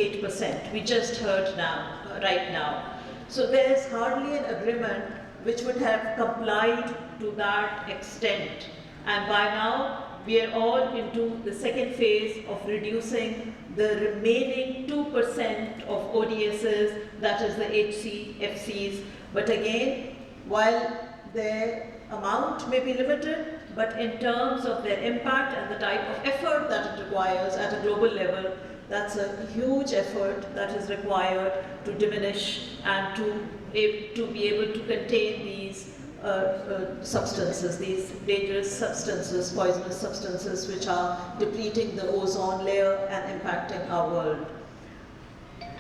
8%. We just heard now, right now. So there is hardly an agreement which would have complied to that extent. And by now, we are all into the second phase of reducing the remaining 2% of ODSs, that is the HCFCs. But again, while their amount may be limited, but in terms of their impact and the type of effort that it requires at a global level, that's a huge effort that is required to diminish and to be able to contain these substances, these dangerous substances, poisonous substances, which are depleting the ozone layer and impacting our world.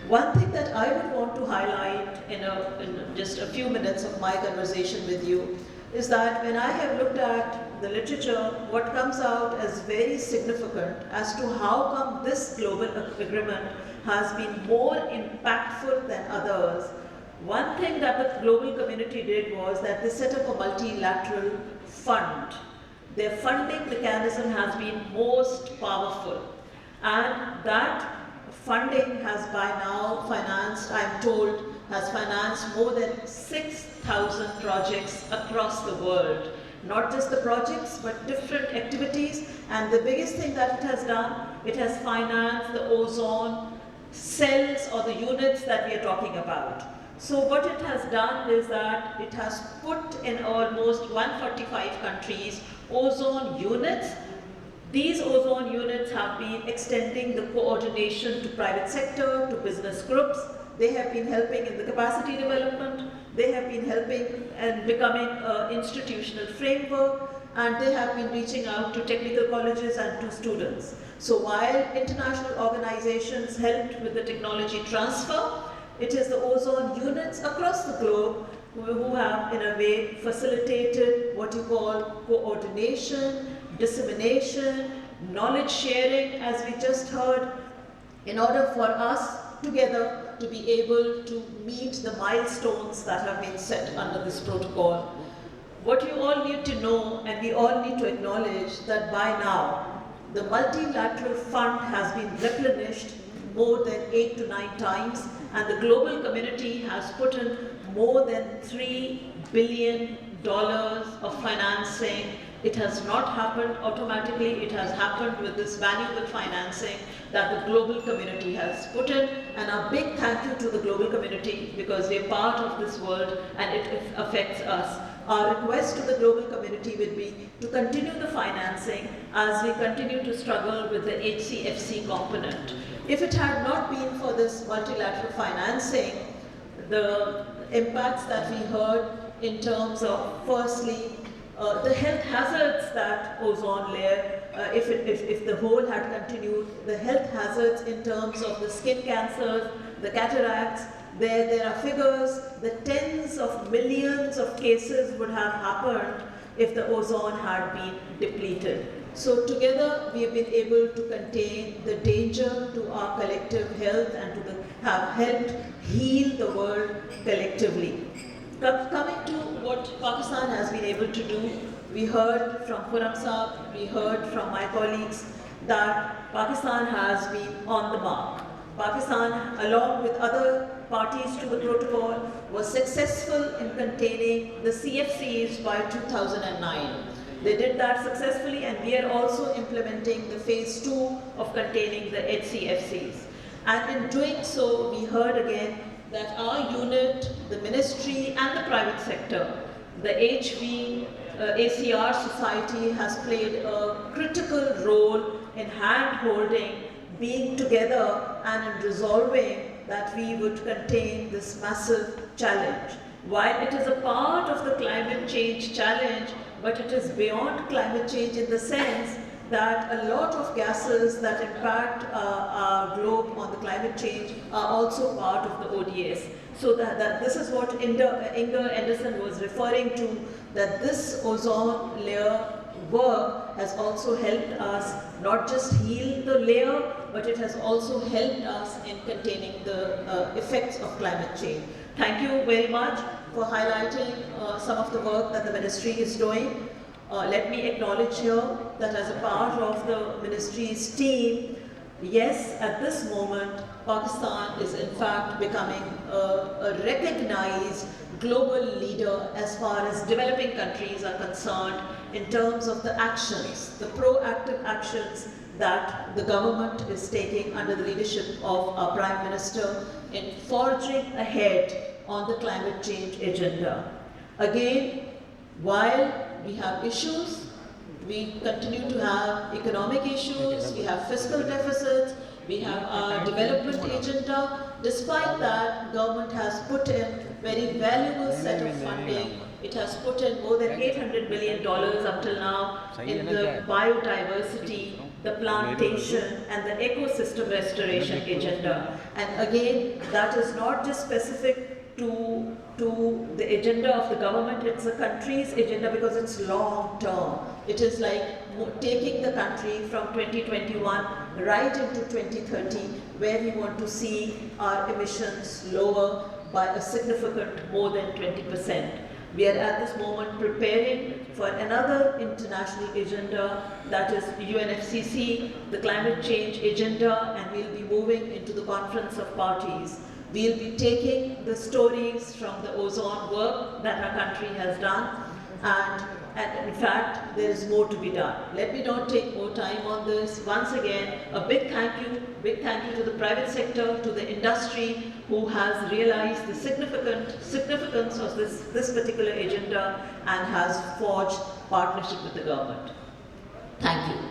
One thing that I would want to highlight in just a few minutes of my conversation with you is that when I have looked at the literature, what comes out as very significant as to how come this global agreement has been more impactful than others. One thing that the global community did was that they set up a multilateral fund. Their funding mechanism has been most powerful, and that funding has by now financed, I'm told, has financed more than 6,000 projects across the world. Not just the projects, but different activities. And the biggest thing that it has done, it has financed the ozone cells or the units that we are talking about. So what it has done is that it has put in almost 145 countries ozone units. These ozone units have been extending the coordination to private sector, to business groups. They have been helping in the capacity development. They have been helping and becoming an institutional framework, and they have been reaching out to technical colleges and to students. So while international organizations helped with the technology transfer, it is the ozone units across the globe who have, in a way, facilitated what you call coordination, dissemination, knowledge sharing, as we just heard, in order for us together to be able to meet the milestones that have been set under this protocol. What you all need to know, and we all need to acknowledge, that by now, the multilateral fund has been replenished more than 8 to 9 times, and the global community has put in more than $3 billion of financing. It has not happened automatically, it has happened with this valuable financing that the global community has put in, and a big thank you to the global community because they're part of this world and it affects us. Our request to the global community would be to continue the financing as we continue to struggle with the HCFC component. If it had not been for this multilateral financing, the impacts that we heard in terms of, firstly, the health hazards that ozone layer, if the hole had continued, the health hazards in terms of the skin cancers, the cataracts, there are figures, the tens of millions of cases would have happened if the ozone had been depleted. So together we have been able to contain the danger to our collective health and to have helped heal the world collectively. Coming to what Pakistan has been able to do, we heard from Khurram Saab, we heard from my colleagues that Pakistan has been on the mark. Pakistan, along with other parties to the protocol, was successful in containing the CFCs by 2009. They did that successfully, and we are also implementing the phase 2 of containing the HCFCs. And in doing so, we heard again that our unit, the ministry and the private sector, the HV ACR society has played a critical role in hand-holding, being together and in resolving that we would contain this massive challenge. While it is a part of the climate change challenge, but it is beyond climate change in the sense that a lot of gases that impact our globe on the climate change are also part of the ODS. So that this is what Inger Anderson was referring to, that this ozone layer work has also helped us not just heal the layer, but it has also helped us in containing the effects of climate change. Thank you very much for highlighting some of the work that the ministry is doing. Let me acknowledge here that as a part of the ministry's team, yes, at this moment, Pakistan is in fact becoming a recognized global leader as far as developing countries are concerned in terms of the actions, the proactive actions that the government is taking under the leadership of our Prime Minister in forging ahead on the climate change agenda. Again, while we have issues, we continue to have economic issues, we have fiscal deficits, we have our development agenda. Despite that, government has put in very valuable set of funding. It has put in more than $800 billion up till now in the biodiversity, the plantation and the ecosystem restoration agenda. And again, that is not just specific to the agenda of the government, it's the country's agenda because it's long term. It is like taking the country from 2021 right into 2030, where we want to see our emissions lower by a significant more than 20%. We are at this moment preparing for another international agenda, that is UNFCCC, the climate change agenda, and we'll be moving into the Conference of Parties. We'll be taking the stories from the Ozone work that our country has done, and in fact, there is more to be done. Let me not take more time on this. Once again, a big thank you to the private sector, to the industry who has realized the significance of this particular agenda and has forged partnership with the government. Thank you.